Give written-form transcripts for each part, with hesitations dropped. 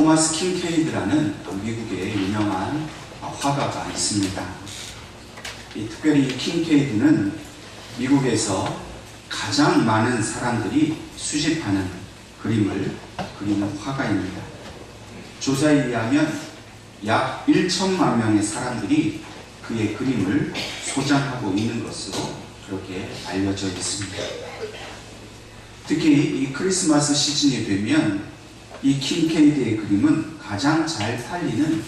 토마스 킹케이드라는 미국의 유명한 화가가 있습니다. 특별히 킹케이드는 미국에서 가장 많은 사람들이 수집하는 그림을 그리는 화가입니다. 조사에 의하면 약 1천만 명의 사람들이 그의 그림을 소장하고 있는 것으로 그렇게 알려져 있습니다. 특히 이 크리스마스 시즌이 되면 이 킹케이드의 그림은 가장 잘 팔리는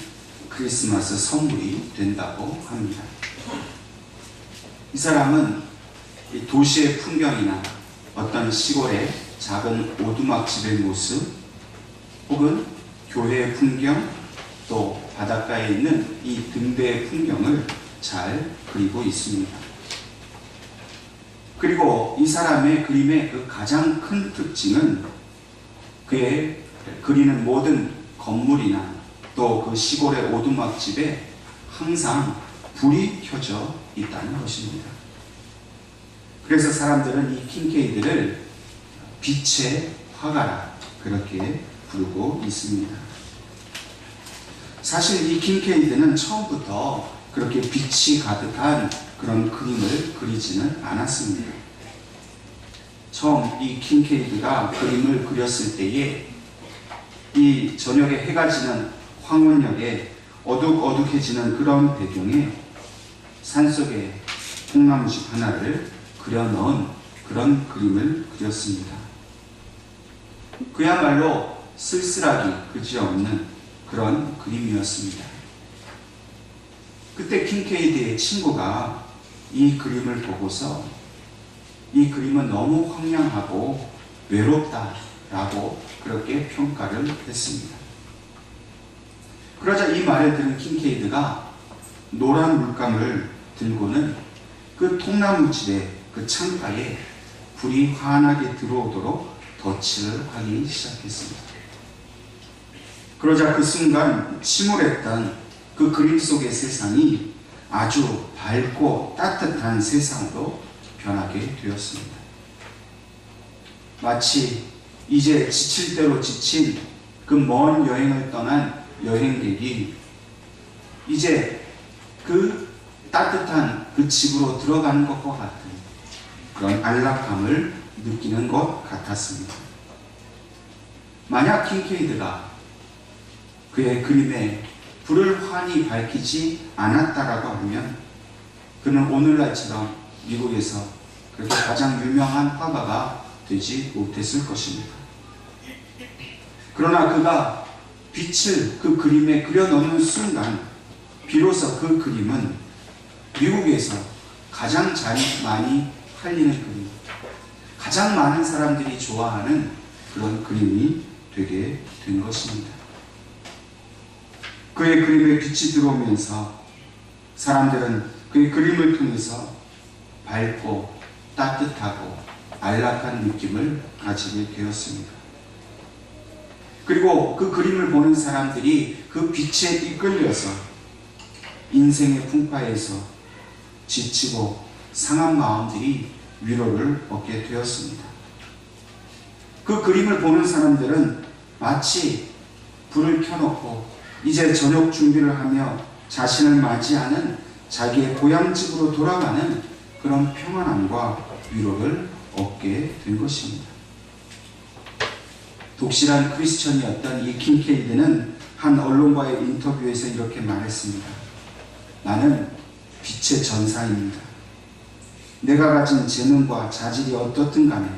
크리스마스 선물이 된다고 합니다. 이 사람은 이 도시의 풍경이나 어떤 시골의 작은 오두막집의 모습, 혹은 교회의 풍경, 또 바닷가에 있는 이 등대의 풍경을 잘 그리고 있습니다. 그리고 이 사람의 그림의 그 가장 큰 특징은 그의 그리는 모든 건물이나 또 그 시골의 오두막집에 항상 불이 켜져 있다는 것입니다. 그래서 사람들은 이 킹케이드를 빛의 화가라 그렇게 부르고 있습니다. 사실 이 킹케이드는 처음부터 그렇게 빛이 가득한 그런 그림을 그리지는 않았습니다. 처음 이 킹케이드가 그림을 그렸을 때에 이 저녁에 해가 지는 황혼역에 어둑어둑해지는 그런 배경에 산속에 통나무집 하나를 그려넣은 그런 그림을 그렸습니다. 그야말로 쓸쓸하기 그지없는 그런 그림이었습니다. 그때 킹케이드의 친구가 이 그림을 보고서 이 그림은 너무 황량하고 외롭다라고 그렇게 평가를 했습니다. 그러자 이 말을 들은 킹케이드가 노란 물감을 들고는 그 통나무집의 그 창가에 불이 환하게 들어오도록 덧칠을 하기 시작했습니다. 그러자 그 순간 침울했던 그 그림 속의 세상이 아주 밝고 따뜻한 세상으로 변하게 되었습니다. 마치 이제 지칠 대로 지친 그 먼 여행을 떠난 여행객이 이제 그 따뜻한 그 집으로 들어가는 것과 같은 그런 안락함을 느끼는 것 같았습니다. 만약 킹케이드가 그의 그림에 불을 환히 밝히지 않았다라고 하면 그는 오늘날처럼 미국에서 그렇게 가장 유명한 화가가 되지 못했을 것입니다. 그러나 그가 빛을 그 그림에 그려넣는 순간 비로소 그 그림은 미국에서 가장 많이 팔리는 그림, 가장 많은 사람들이 좋아하는 그런 그림이 되게 된 것입니다. 그의 그림에 빛이 들어오면서 사람들은 그의 그림을 통해서 밝고 따뜻하고 안락한 느낌을 가지게 되었습니다. 그리고 그 그림을 보는 사람들이 그 빛에 이끌려서 인생의 풍파에서 지치고 상한 마음들이 위로를 얻게 되었습니다. 그 그림을 보는 사람들은 마치 불을 켜놓고 이제 저녁 준비를 하며 자신을 맞이하는 자기의 고향집으로 돌아가는 그런 평안함과 위로를 얻게 된 것입니다. 독실한 크리스천이었던 이 킹케이드는 한 언론과의 인터뷰에서 이렇게 말했습니다. 나는 빛의 전사입니다. 내가 가진 재능과 자질이 어떻든 간에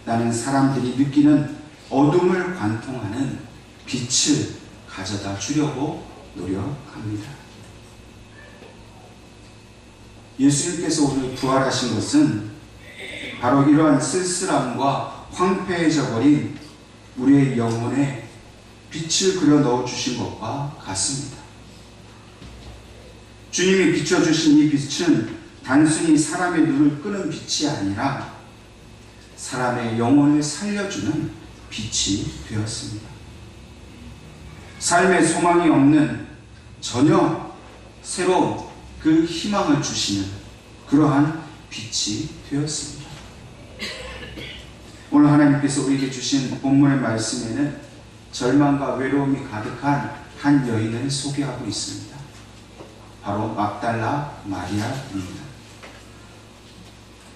나는 사람들이 느끼는 어둠을 관통하는 빛을 가져다 주려고 노력합니다. 예수님께서 오늘 부활하신 것은 바로 이러한 쓸쓸함과 황폐해져 버린 우리의 영혼에 빛을 그려 넣어 주신 것과 같습니다. 주님이 비춰주신 이 빛은 단순히 사람의 눈을 끄는 빛이 아니라 사람의 영혼을 살려주는 빛이 되었습니다. 삶의 소망이 없는 전혀 새로운 그 희망을 주시는 그러한 빛이 되었습니다. 오늘 하나님께서 우리에게 주신 본문의 말씀에는 절망과 외로움이 가득한 한 여인을 소개하고 있습니다. 바로 막달라 마리아입니다.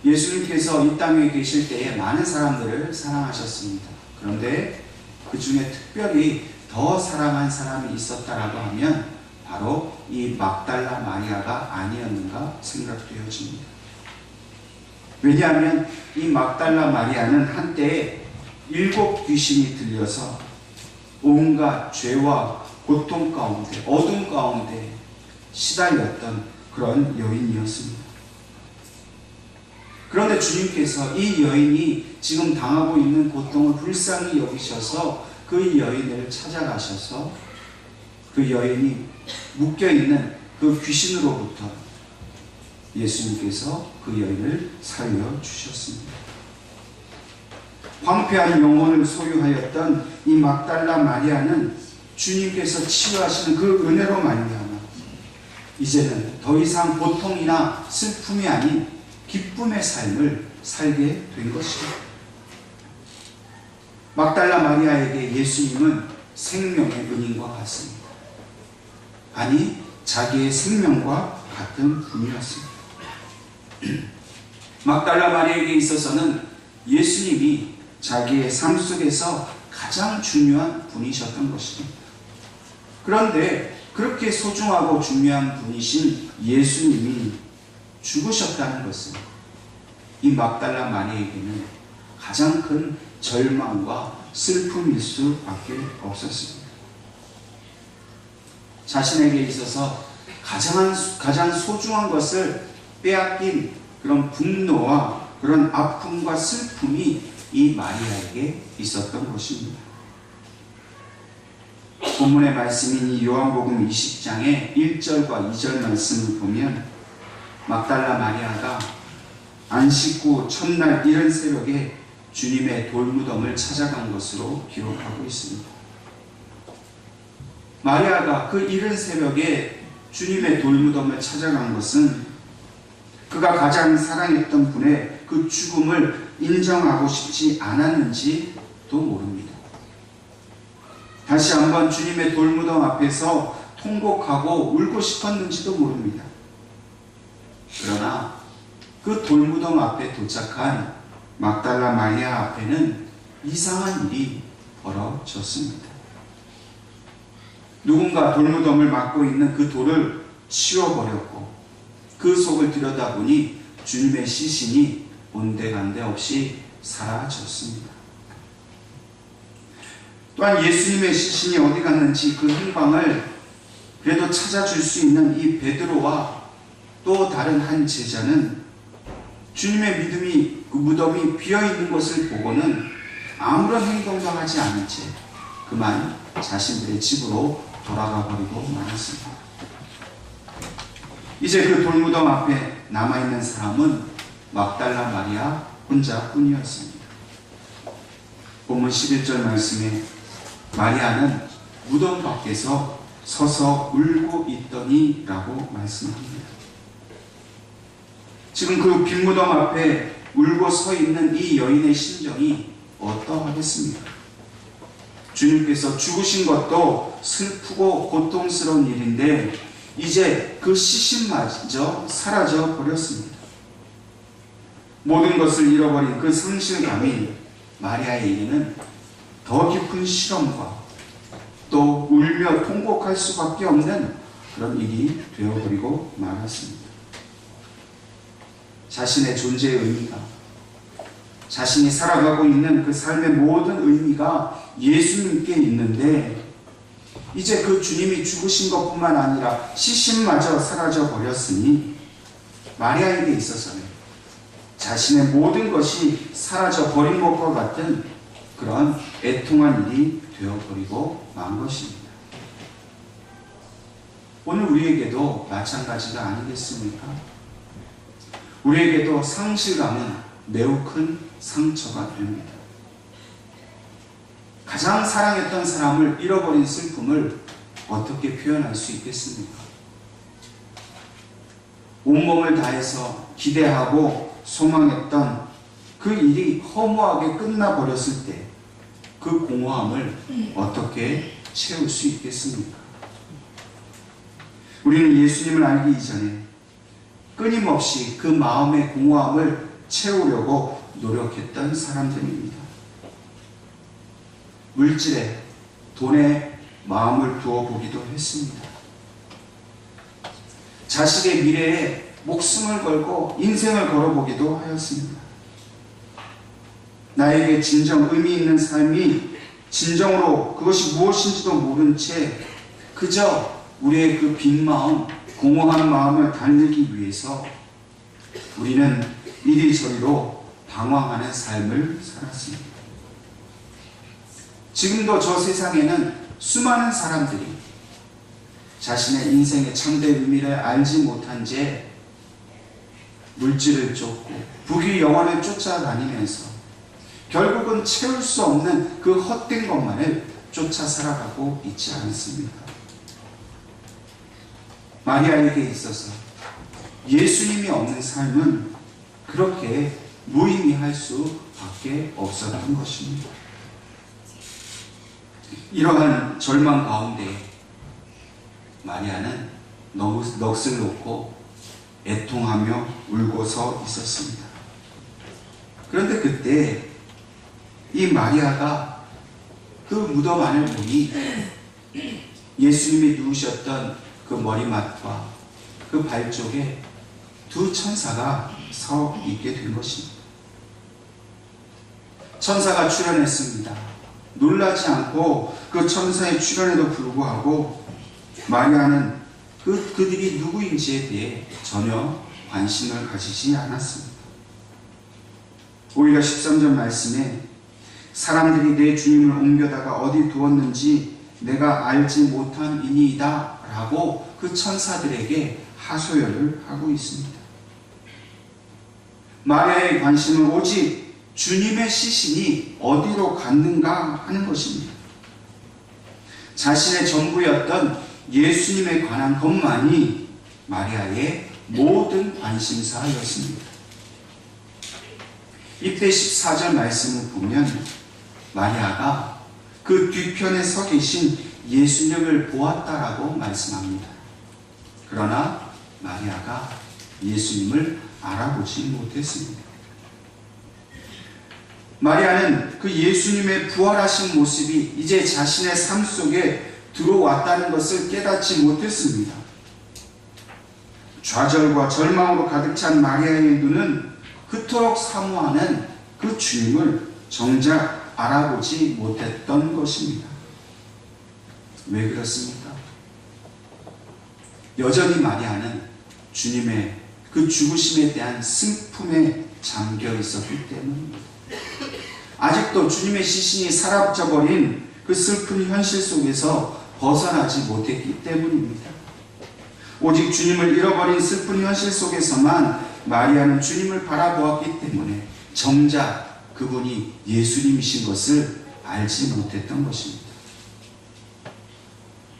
예수님께서 이 땅에 계실 때에 많은 사람들을 사랑하셨습니다. 그런데 그 중에 특별히 더 사랑한 사람이 있었다라고 하면 바로 이 막달라 마리아가 아니었는가 생각되어집니다. 왜냐하면 이 막달라 마리아는 한때 7 귀신이 들려서 온갖 죄와 고통 가운데, 어둠 가운데 시달렸던 그런 여인이었습니다. 그런데 주님께서 이 여인이 지금 당하고 있는 고통을 불쌍히 여기셔서 그 여인을 찾아가셔서 그 여인이 묶여있는 그 귀신으로부터 예수님께서 그 여인을 살려주셨습니다. 황폐한 영혼을 소유하였던 이 막달라 마리아는 주님께서 치유하시는 그 은혜로 말미암아 이제는 더 이상 고통이나 슬픔이 아닌 기쁨의 삶을 살게 된 것입니다. 막달라 마리아에게 예수님은 생명의 은인과 같습니다. 아니, 자기의 생명과 같은 분이었습니다. 막달라 마리아에게 있어서는 예수님이 자기의 삶 속에서 가장 중요한 분이셨던 것입니다. 그런데 그렇게 소중하고 중요한 분이신 예수님이 죽으셨다는 것은 이 막달라 마리아에게는 가장 큰 절망과 슬픔일 수밖에 없었습니다. 자신에게 있어서 가장 소중한 것을 빼앗긴 그런 분노와 그런 아픔과 슬픔이 이 마리아에게 있었던 것입니다. 본문의 말씀인 이 요한복음 20장의 1절과 2절 말씀을 보면 막달라 마리아가 안식 후 첫날 이른 새벽에 주님의 돌무덤을 찾아간 것으로 기록하고 있습니다. 마리아가 그 이른 새벽에 주님의 돌무덤을 찾아간 것은 그가 가장 사랑했던 분의 그 죽음을 인정하고 싶지 않았는지도 모릅니다. 다시 한번 주님의 돌무덤 앞에서 통곡하고 울고 싶었는지도 모릅니다. 그러나 그 돌무덤 앞에 도착한 막달라 마리아 앞에는 이상한 일이 벌어졌습니다. 누군가 돌무덤을 막고 있는 그 돌을 치워버렸고 그 속을 들여다보니 주님의 시신이 온데간데 없이 사라졌습니다. 또한 예수님의 시신이 어디 갔는지 그 행방을 그래도 찾아줄 수 있는 이 베드로와 또 다른 한 제자는 주님의 믿음이 그 무덤이 비어있는 것을 보고는 아무런 행동도 하지 않은 채 그만 자신들의 집으로 돌아가 버리고 말았습니다. 이제 그 돌무덤 앞에 남아있는 사람은 막달라 마리아 혼자뿐이었습니다. 본문 11절 말씀에 마리아는 무덤 밖에서 서서 울고 있더니 라고 말씀합니다. 지금 그 빈 무덤 앞에 울고 서 있는 이 여인의 심정이 어떠하겠습니까? 주님께서 죽으신 것도 슬프고 고통스러운 일인데 이제 그 시신마저 사라져 버렸습니다. 모든 것을 잃어버린 그 상실감이 마리아에게는 더 깊은 실험과 또 울며 통곡할 수밖에 없는 그런 일이 되어버리고 말았습니다. 자신의 존재의 의미가, 자신이 살아가고 있는 그 삶의 모든 의미가 예수님께 있는데 이제 그 주님이 죽으신 것뿐만 아니라 시신마저 사라져 버렸으니 마리아에게 있어서는 자신의 모든 것이 사라져 버린 것과 같은 그런 애통한 일이 되어버리고 만 것입니다. 오늘 우리에게도 마찬가지가 아니겠습니까? 우리에게도 상실감은 매우 큰 상처가 됩니다. 가장 사랑했던 사람을 잃어버린 슬픔을 어떻게 표현할 수 있겠습니까? 온몸을 다해서 기대하고 소망했던 그 일이 허무하게 끝나버렸을 때 그 공허함을 어떻게 채울 수 있겠습니까? 우리는 예수님을 알기 이전에 끊임없이 그 마음의 공허함을 채우려고 노력했던 사람들입니다. 물질에, 돈에 마음을 두어보기도 했습니다. 자식의 미래에 목숨을 걸고 인생을 걸어보기도 하였습니다. 나에게 진정 의미 있는 삶이 진정으로 그것이 무엇인지도 모른 채 그저 우리의 그 빈 마음, 공허한 마음을 달래기 위해서 우리는 이리저리로 방황하는 삶을 살았습니다. 지금도 저 세상에는 수많은 사람들이 자신의 인생의 참된 의미를 알지 못한 채 물질을 쫓고 부귀 영화를 쫓아다니면서 결국은 채울 수 없는 그 헛된 것만을 쫓아 살아가고 있지 않습니까? 마리아에게 있어서 예수님이 없는 삶은 그렇게 무의미할 수밖에 없었던 것입니다. 이러한 절망 가운데 마리아는 넋을 놓고 애통하며 울고 서 있었습니다. 그런데 그때 이 마리아가 그 무덤 안을 보니 예수님이 누우셨던 그 머리맡과 그 발 쪽에 두 천사가 서 있게 된 것입니다. 천사가 출현했습니다. 놀라지 않고 그 천사의 출현에도 불구하고 마리아는 그들이 누구인지에 대해 전혀 관심을 가지지 않았습니다. 오히려 13절 말씀에 사람들이 내 주님을 옮겨다가 어디 두었는지 내가 알지 못한 이니이다 라고 그 천사들에게 하소연을 하고 있습니다. 마리아의 관심은 오직 주님의 시신이 어디로 갔는가 하는 것입니다. 자신의 전부였던 예수님에 관한 것만이 마리아의 모든 관심사였습니다. 이때 14절 말씀을 보면 마리아가 그 뒤편에 서 계신 예수님을 보았다라고 말씀합니다. 그러나 마리아가 예수님을 알아보지 못했습니다. 마리아는 그 예수님의 부활하신 모습이 이제 자신의 삶 속에 들어왔다는 것을 깨닫지 못했습니다. 좌절과 절망으로 가득 찬 마리아의 눈은 그토록 사모하는 그 주님을 정작 알아보지 못했던 것입니다. 왜 그렇습니까? 여전히 마리아는 주님의 그 죽으심에 대한 슬픔에 잠겨 있었기 때문입니다. 아직도 주님의 시신이 사라져버린 그 슬픈 현실 속에서 벗어나지 못했기 때문입니다. 오직 주님을 잃어버린 슬픈 현실 속에서만 마리아는 주님을 바라보았기 때문에 정작 그분이 예수님이신 것을 알지 못했던 것입니다.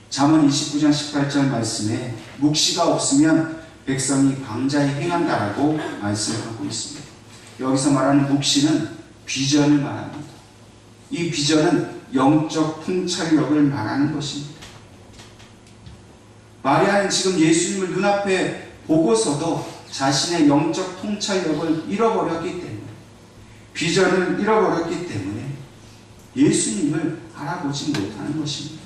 잠언 29장 18절 말씀에 묵시가 없으면 백성이 방자히 행한다라고 말씀하고 있습니다. 여기서 말하는 묵시는 비전을 말합니다. 이 비전은 영적 통찰력을 말하는 것입니다. 마리아는 지금 예수님을 눈앞에 보고서도 자신의 영적 통찰력을 잃어버렸기 때문에, 비전을 잃어버렸기 때문에 예수님을 알아보지 못하는 것입니다.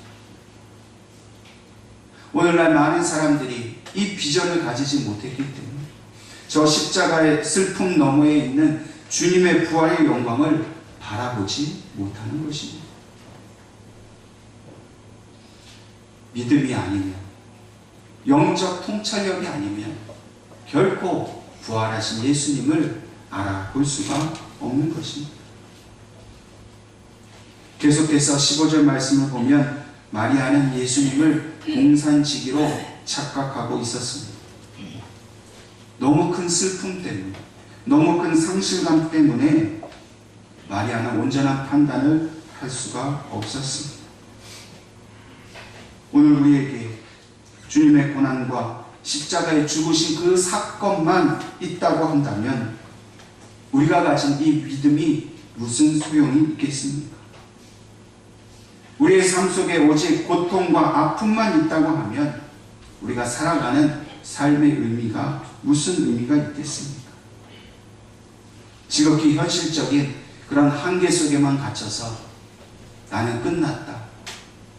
오늘날 많은 사람들이 이 비전을 가지지 못했기 때문에 저 십자가의 슬픔 너머에 있는 주님의 부활의 영광을 바라보지 못하는 것입니다. 믿음이 아니면, 영적 통찰력이 아니면 결코 부활하신 예수님을 알아볼 수가 없는 것입니다. 계속해서 15절 말씀을 보면 마리아는 예수님을 동산지기로 착각하고 있었습니다. 너무 큰 슬픔 때문에, 너무 큰 상실감 때문에 마리아는 온전한 판단을 할 수가 없었습니다. 오늘 우리에게 주님의 고난과 십자가에 죽으신 그 사건만 있다고 한다면 우리가 가진 이 믿음이 무슨 소용이 있겠습니까? 우리의 삶 속에 오직 고통과 아픔만 있다고 하면 우리가 살아가는 삶의 의미가 무슨 의미가 있겠습니까? 지극히 현실적인 그런 한계 속에만 갇혀서 나는 끝났다,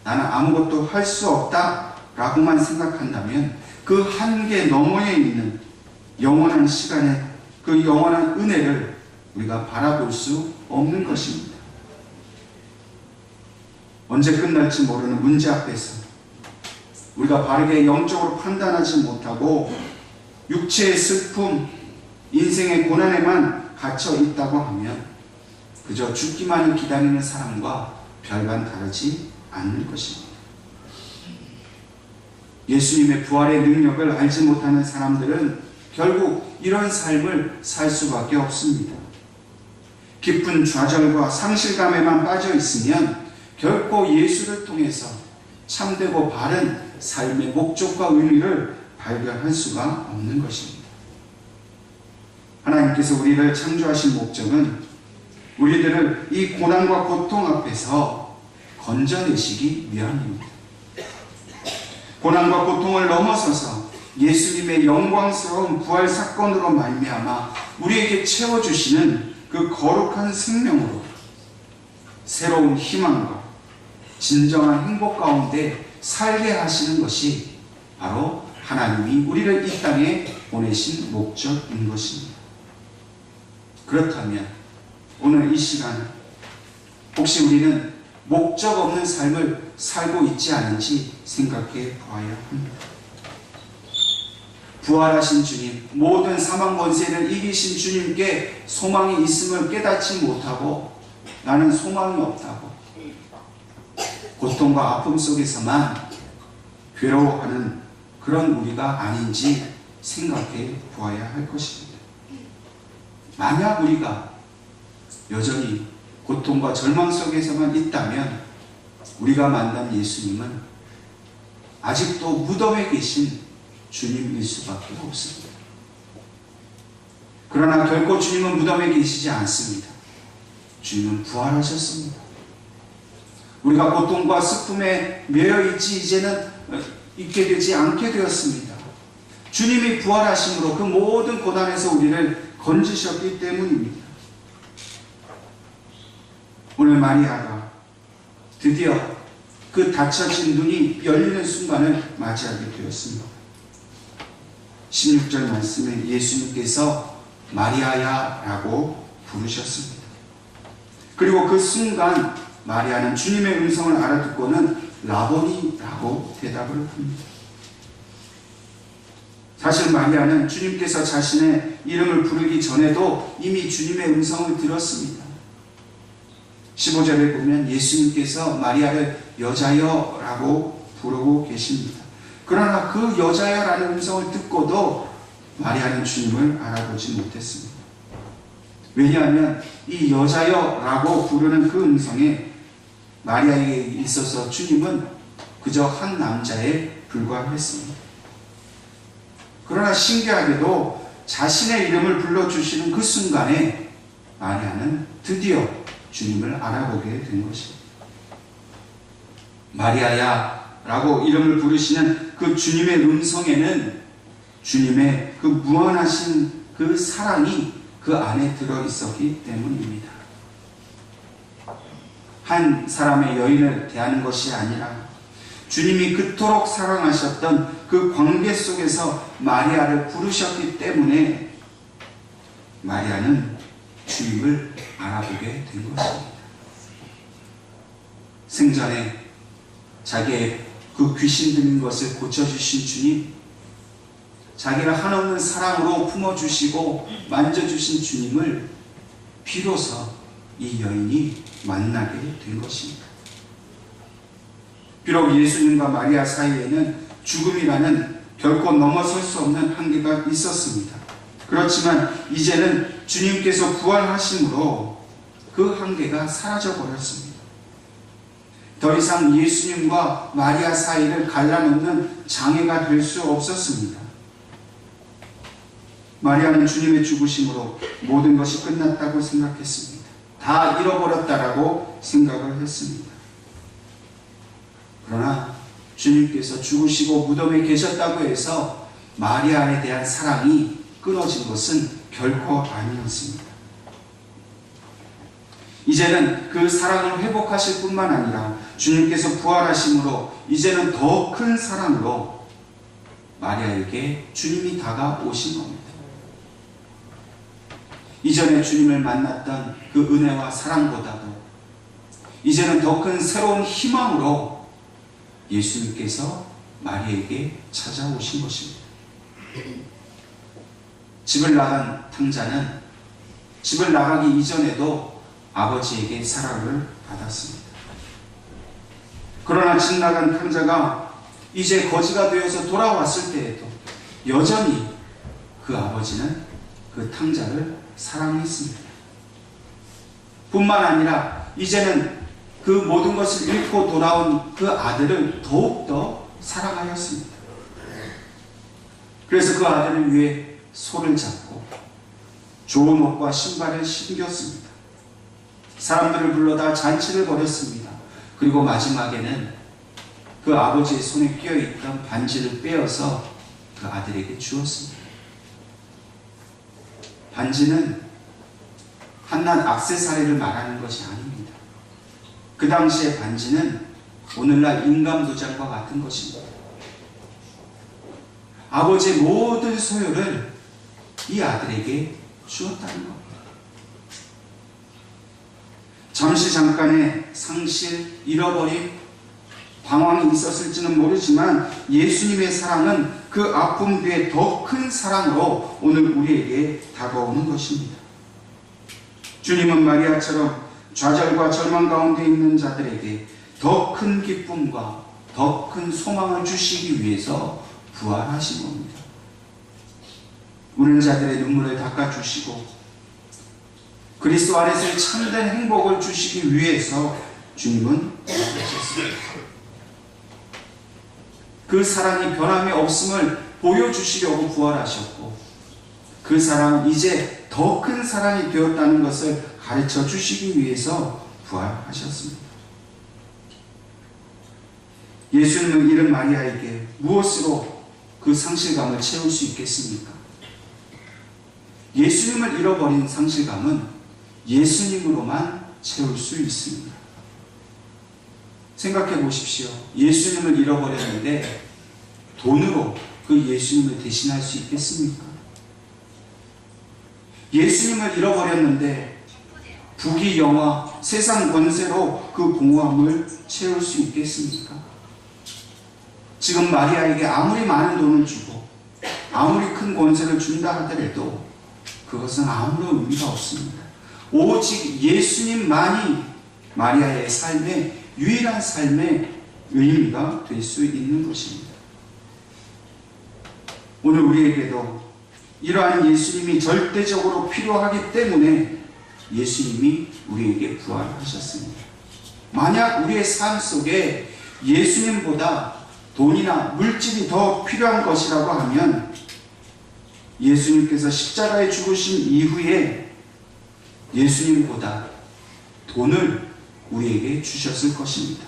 나는 아무것도 할 수 없다 라고만 생각한다면 그 한계 너머에 있는 영원한 시간에 그 영원한 은혜를 우리가 바라볼 수 없는 것입니다. 언제 끝날지 모르는 문제 앞에서 우리가 바르게 영적으로 판단하지 못하고 육체의 슬픔, 인생의 고난에만 갇혀 있다고 하면 그저 죽기만을 기다리는 사람과 별반 다르지 않는 것입니다. 예수님의 부활의 능력을 알지 못하는 사람들은 결국 이런 삶을 살 수밖에 없습니다. 깊은 좌절과 상실감에만 빠져 있으면 결코 예수를 통해서 참되고 바른 삶의 목적과 의미를 발견할 수가 없는 것입니다. 하나님께서 우리를 창조하신 목적은 우리들을 이 고난과 고통 앞에서 건져내시기 위함입니다. 고난과 고통을 넘어서서 예수님의 영광스러운 부활 사건으로 말미암아 우리에게 채워주시는 그 거룩한 생명으로 새로운 희망과 진정한 행복 가운데 살게 하시는 것이 바로 하나님이 우리를 이 땅에 보내신 목적인 것입니다. 그렇다면 오늘 이 시간 혹시 우리는 목적 없는 삶을 살고 있지 않은지 생각해 보아야 합니다. 부활하신 주님, 모든 사망 권세를 이기신 주님께 소망이 있음을 깨닫지 못하고 나는 소망이 없다고 고통과 아픔 속에서만 괴로워하는 그런 우리가 아닌지 생각해 보아야 할 것입니다. 만약 우리가 여전히 고통과 절망 속에서만 있다면 우리가 만난 예수님은 아직도 무덤에 계신 주님일 수밖에 없습니다. 그러나 결코 주님은 무덤에 계시지 않습니다. 주님은 부활하셨습니다. 우리가 고통과 슬픔에 매여 있지 이제는 있게 되지 않게 되었습니다. 주님이 부활하심으로 그 모든 고난에서 우리를 건지셨기 때문입니다. 오늘 마리아가 드디어 그 닫혀진 눈이 열리는 순간을 맞이하게 되었습니다. 16절 말씀에 예수님께서 마리아야 라고 부르셨습니다. 그리고 그 순간 마리아는 주님의 음성을 알아듣고는 라보니 라고 대답을 합니다. 사실 마리아는 주님께서 자신의 이름을 부르기 전에도 이미 주님의 음성을 들었습니다. 15절에 보면 예수님께서 마리아를 여자여 라고 부르고 계십니다. 그러나 그 여자여 라는 음성을 듣고도 마리아는 주님을 알아보지 못했습니다. 왜냐하면 이 여자여 라고 부르는 그 음성에 마리아에게 있어서 주님은 그저 한 남자에 불과했습니다. 그러나 신기하게도 자신의 이름을 불러주시는 그 순간에 마리아는 드디어 주님을 알아보게 된 것입니다. 마리아야 라고 이름을 부르시는 그 주님의 음성에는 주님의 그 무한하신 그 사랑이 그 안에 들어있었기 때문입니다. 한 사람의 여인을 대하는 것이 아니라 주님이 그토록 사랑하셨던 그 관계 속에서 마리아를 부르셨기 때문에 마리아는 주님을 알아보게 된 것입니다. 생전에 자기의 그 귀신 들린 것을 고쳐주신 주님, 자기를 한없는 사랑으로 품어주시고 만져주신 주님을 비로소 이 여인이 만나게 된 것입니다. 비록 예수님과 마리아 사이에는 죽음이라는 결코 넘어설 수 없는 한계가 있었습니다. 그렇지만 이제는 주님께서 부활하심으로 그 한계가 사라져버렸습니다. 더 이상 예수님과 마리아 사이를 갈라놓는 장애가 될 수 없었습니다. 마리아는 주님의 죽으심으로 모든 것이 끝났다고 생각했습니다. 다 잃어버렸다라고 생각을 했습니다. 주님께서 죽으시고 무덤에 계셨다고 해서 마리아에 대한 사랑이 끊어진 것은 결코 아니었습니다. 이제는 그 사랑을 회복하실 뿐만 아니라 주님께서 부활하심으로 이제는 더 큰 사랑으로 마리아에게 주님이 다가오신 겁니다. 이전에 주님을 만났던 그 은혜와 사랑보다도 이제는 더 큰 새로운 희망으로 예수님께서 마리아에게 찾아오신 것입니다. 집을 나간 탕자는 집을 나가기 이전에도 아버지에게 사랑을 받았습니다. 그러나 집 나간 탕자가 이제 거지가 되어서 돌아왔을 때에도 여전히 그 아버지는 그 탕자를 사랑했습니다. 뿐만 아니라 이제는 그 모든 것을 잃고 돌아온 그 아들을 더욱더 사랑하였습니다. 그래서 그 아들을 위해 손을 잡고 좋은 옷과 신발을 신겼습니다. 사람들을 불러다 잔치를 벌였습니다. 그리고 마지막에는 그 아버지의 손에 끼어있던 반지를 빼어서 그 아들에게 주었습니다. 반지는 한낱 액세서리를 말하는 것이 아닙니다. 그 당시의 반지는 오늘날 인감도장과 같은 것입니다. 아버지의 모든 소유를 이 아들에게 주었다는 겁니다. 잠시 잠깐의 상실, 잃어버림, 방황이 있었을지는 모르지만 예수님의 사랑은 그 아픔 뒤에 더 큰 사랑으로 오늘 우리에게 다가오는 것입니다. 주님은 마리아처럼 좌절과 절망 가운데 있는 자들에게 더 큰 기쁨과 더 큰 소망을 주시기 위해서 부활하신 겁니다. 우는 자들의 눈물을 닦아주시고 그리스도 안에서의 참된 행복을 주시기 위해서 주님은 부활하셨습니다. 그 사랑이 변함이 없음을 보여주시려고 부활하셨고 그 사랑은 이제 더 큰 사랑이 되었다는 것을 가르쳐 주시기 위해서 부활하셨습니다. 예수님은 이른 마리아에게 무엇으로 그 상실감을 채울 수 있겠습니까? 예수님을 잃어버린 상실감은 예수님으로만 채울 수 있습니다. 생각해 보십시오. 예수님을 잃어버렸는데 돈으로 그 예수님을 대신할 수 있겠습니까? 예수님을 잃어버렸는데 부귀 영화, 세상 권세로 그 공허함을 채울 수 있겠습니까? 지금 마리아에게 아무리 많은 돈을 주고 아무리 큰 권세를 준다 하더라도 그것은 아무런 의미가 없습니다. 오직 예수님만이 마리아의 삶의 유일한 삶의 의미가 될 수 있는 것입니다. 오늘 우리에게도 이러한 예수님이 절대적으로 필요하기 때문에 예수님이 우리에게 부활하셨습니다. 만약 우리의 삶 속에 예수님보다 돈이나 물질이 더 필요한 것이라고 하면 예수님께서 십자가에 죽으신 이후에 예수님보다 돈을 우리에게 주셨을 것입니다.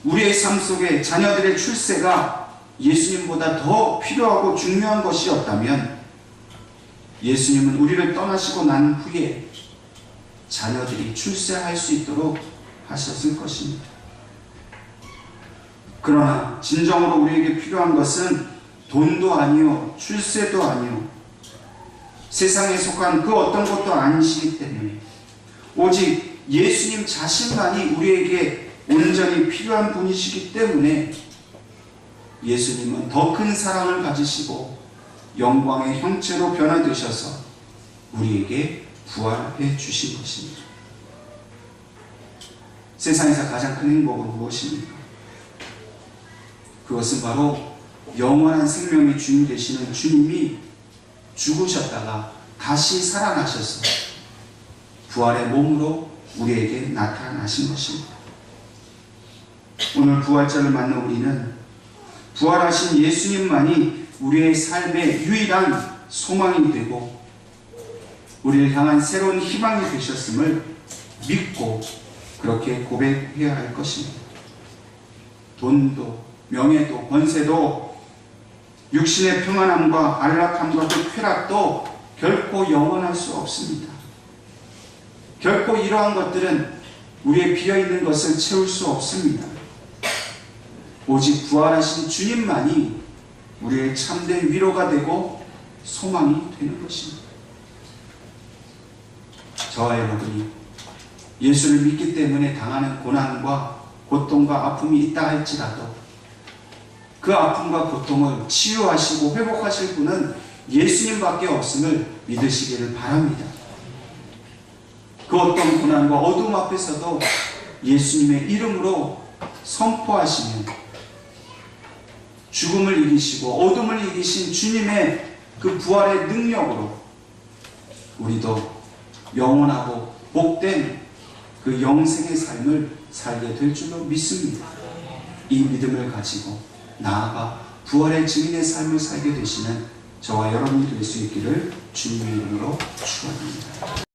우리의 삶 속에 자녀들의 출세가 예수님보다 더 필요하고 중요한 것이었다면 예수님은 우리를 떠나시고 난 후에 자녀들이 출세할 수 있도록 하셨을 것입니다. 그러나 진정으로 우리에게 필요한 것은 돈도 아니요 출세도 아니요 세상에 속한 그 어떤 것도 아니시기 때문에 오직 예수님 자신만이 우리에게 온전히 필요한 분이시기 때문에 예수님은 더 큰 사랑을 가지시고 영광의 형체로 변화되셔서 우리에게 부활해 주신 것입니다. 세상에서 가장 큰 행복은 무엇입니까? 그것은 바로 영원한 생명의 주인 되시는 주님이 죽으셨다가 다시 살아나셔서 부활의 몸으로 우리에게 나타나신 것입니다. 오늘 부활절을 맞는 우리는 부활하신 예수님만이 우리의 삶의 유일한 소망이 되고 우리를 향한 새로운 희망이 되셨음을 믿고 그렇게 고백해야 할 것입니다. 돈도, 명예도, 권세도, 육신의 평안함과 안락함과 그 쾌락도 결코 영원할 수 없습니다. 결코 이러한 것들은 우리의 비어있는 것을 채울 수 없습니다. 오직 부활하신 주님만이 우리의 참된 위로가 되고 소망이 되는 것입니다. 저와 여러분이 예수를 믿기 때문에 당하는 고난과 고통과 아픔이 있다 할지라도 그 아픔과 고통을 치유하시고 회복하실 분은 예수님밖에 없음을 믿으시기를 바랍니다. 그 어떤 고난과 어둠 앞에서도 예수님의 이름으로 선포하시면 죽음을 이기시고 어둠을 이기신 주님의 그 부활의 능력으로 우리도 영원하고 복된 그 영생의 삶을 살게 될 줄로 믿습니다. 이 믿음을 가지고 나아가 부활의 증인의 삶을 살게 되시는 저와 여러분이 될 수 있기를 주님의 이름으로 축원합니다.